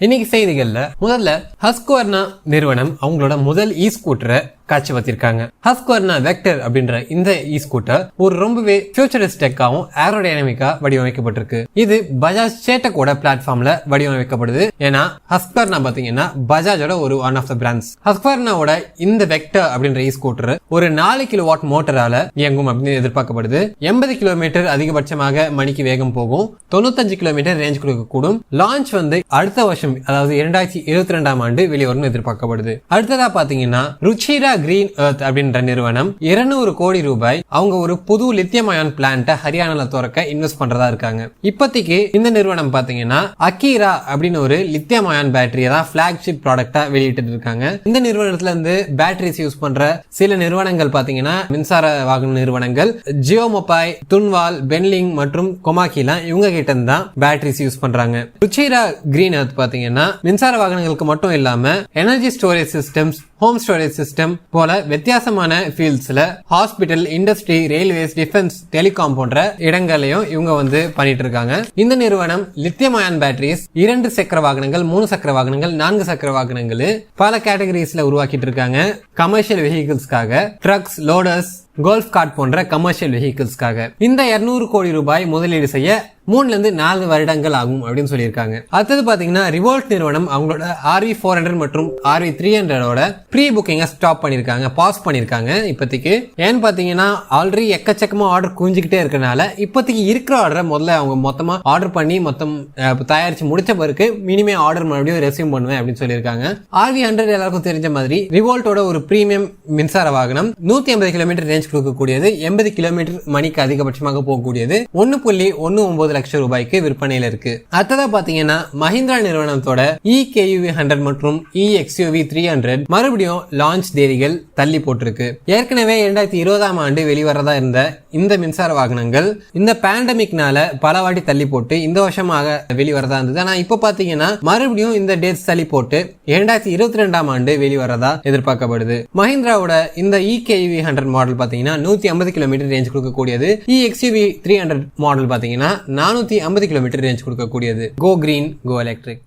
இன்னைக்கு செய்திகள்ல முதல்ல Husqvarna நிறுவனம் அவங்களோட முதல் ஸ்கூட்டரை காட்சி வச்சிருக்காங்க. Husqvarna Vektorr அப்படின்ற இந்த ஸ்கூட்டர் ஒரு ரொம்பவே ஃபியூச்சரிஸ்டிக்காவும் ஏரோடைனமிக்கா வடிவமைக்கப்பட்டிருக்கு. இது பஜாஜ் சேட்டக்கோட பிளாட்ஃபார்ம்ல வடிவமைக்கப்படுது. ஏன்னா Husqvarna பாத்தீங்கன்னா பஜாஜோட ஒரு ஒன் ஆஃப் த பிராண்ட்ஸ். Husqvarnaவோட இந்த Vektorr அப்படின்ற ஸ்கூட்டர் ஒரு 4 கிலோவாட் மோட்டரால இயங்கும் அப்படின்னு எதிர்பார்க்கப்படுது. 80 கிலோமீட்டர் அதிகபட்சமாக மணிக்கு வேகம் போகும். 95 கிலோமீட்டர் ரேஞ்ச் கொடுக்கக்கூடும். லான்ச் அடுத்த வருஷம் அதாவது 2022ஆம் ஆண்டு வெளிவரும் எதிர்பார்க்கப்படுது. அடுத்ததா பாத்தீங்கன்னா ருச்சிரா கிரீன் எர்த் அப்படின்ற நிறுவனம் 200 கோடி ரூபாய் அவங்க ஒரு புது லித்தியம் அயான் பிளான்ட் ஹரியானால திறக்க இன்வெஸ்ட் பண்றதா இருக்காங்க. இப்போதைக்கு இந்த நிறுவனம் பாத்தீங்கன்னா அக்கீரா அப்படின்னு ஒரு லித்தியம் அயான் பேட்டரியை தான் பிளாக்ஷிப் ப்ராடக்டா வெளியிட்டு இருக்காங்க. இந்த நிறுவனத்துல இருந்து பேட்டரிஸ் யூஸ் பண்ற சில நிறுவனங்கள் பாத்தீங்கன்னா மின்சார வாகன நிறுவனங்கள் ஜியோமொபைல், துன்வால், பென்லிங் மற்றும் கொமாக்கிலாம் இவங்க கிட்ட இருந்து தான் பேட்டரிஸ் யூஸ் பண்றாங்க. ருச்சிரா கிரீன் எர்த் பாத்தீங்கன்னா மின்சார வாகனங்களுக்கு மட்டும் இல்லாம energy storage systems, home storage system போல வித்தியாசமான ஃபீல்ட்ஸ்ல hospital, industry, railways, defence, telecom போன்ற இடங்களையும் இவங்க பண்ணிட்டு இருக்காங்க. இந்த நிறுவனம் லித்தியம் அயான் பேட்டரிஸ் 2 சக்கர வாகனங்கள், 3 சக்கர வாகனங்கள், 4 சக்கர வாகனங்கள் பல கேட்டகரிஸ்ல உருவாக்கிட்டு இருக்காங்க. கமர்ஷியல் வெஹிக்கிள்ஸ்க்காக, ட்ரக்ஸ், லோடர்ஸ், கோல்ஃப் கார்ட் போன்ற கமர்ஷியல் வெஹிக்கிள்ஸ்க்காக இந்த 200 கோடி ரூபாய் முதலீடு செய்ய 3 to 4 வருடங்கள் ஆகும் அப்படின்னு சொல்லியிருக்காங்க. அடுத்தது பாத்தீங்கன்னா ரிவோல்ட் நிறுவனம் அவங்களோட RV400 மற்றும் RV300ஓட ப்ரீ புக்கிங்க ஸ்டாப் பண்ணிருக்காங்க, பாஸ் பண்ணிருக்காங்க இப்போதைக்கு. ஏன்னு பாத்தீங்கன்னா ஆல்ரெடி எக்கச்சக்கமா ஆர்டர் குவிஞ்சுக்கிட்டே இருக்கனால இப்போதைக்கு இருக்கிற ஆர்டரை முதல்ல அவங்க மொத்தமா ஆர்டர் பண்ணி மொத்தம் தயாரிச்சு முடிச்ச பிறகு மினிமம் ஆர்டர் மறுபடியும் ரெசியூம் பண்ணுவேன் அப்படின்னு சொல்லியிருக்காங்க. RV100 எல்லாருக்கும் தெரிஞ்ச மாதிரி ரிவோல்ட்டோட ஒரு பிரீமியம் மின்சார வாகனம். 150 கிலோமீட்டர் ரேஞ்ச் கொடுக்கக்கூடியது, 80 கிலோமீட்டர் மணிக்கு அதிகபட்சமாக போகக்கூடியது, 1.19 லட்சம் ரூபாய்க்கு விற்பனையில இருக்கு. அடுத்ததா பாத்தீங்கன்னா மஹிந்திரா நிறுவனத்தோட EKUV100 மற்றும் EXUV300 மறுபடியும் லான்ச் தேதிகள் தள்ளி போட்டிருக்கு. ஏற்கனவே 2020ஆம் ஆண்டு வெளிவரதா இருந்த இந்த மின்சார வாகனங்கள் இந்த பேண்டமிக்னால பல வாட்டி தள்ளி போட்டு இந்த வருஷமாக வெளிவரதா இருந்தது. ஆனா இப்ப பாத்தீங்கன்னா மறுபடியும் இந்த டேட்ஸ் தள்ளி போட்டு 2022ஆம் ஆண்டு வெளிவரதா எதிர்பார்க்கப்படுது. மஹிந்திராவோட இந்த EKUV100 மாடல் பாத்தீங்கன்னா 150 கிலோமீட்டர் ரேஞ்ச் கொடுக்கக்கூடியது. EXUV300 மாடல் பாத்தீங்கன்னா 450 கிலோமீட்டர் ரேஞ்ச் கொடுக்கக்கூடியது. கோ கிரீன், கோ எலக்ட்ரிக்.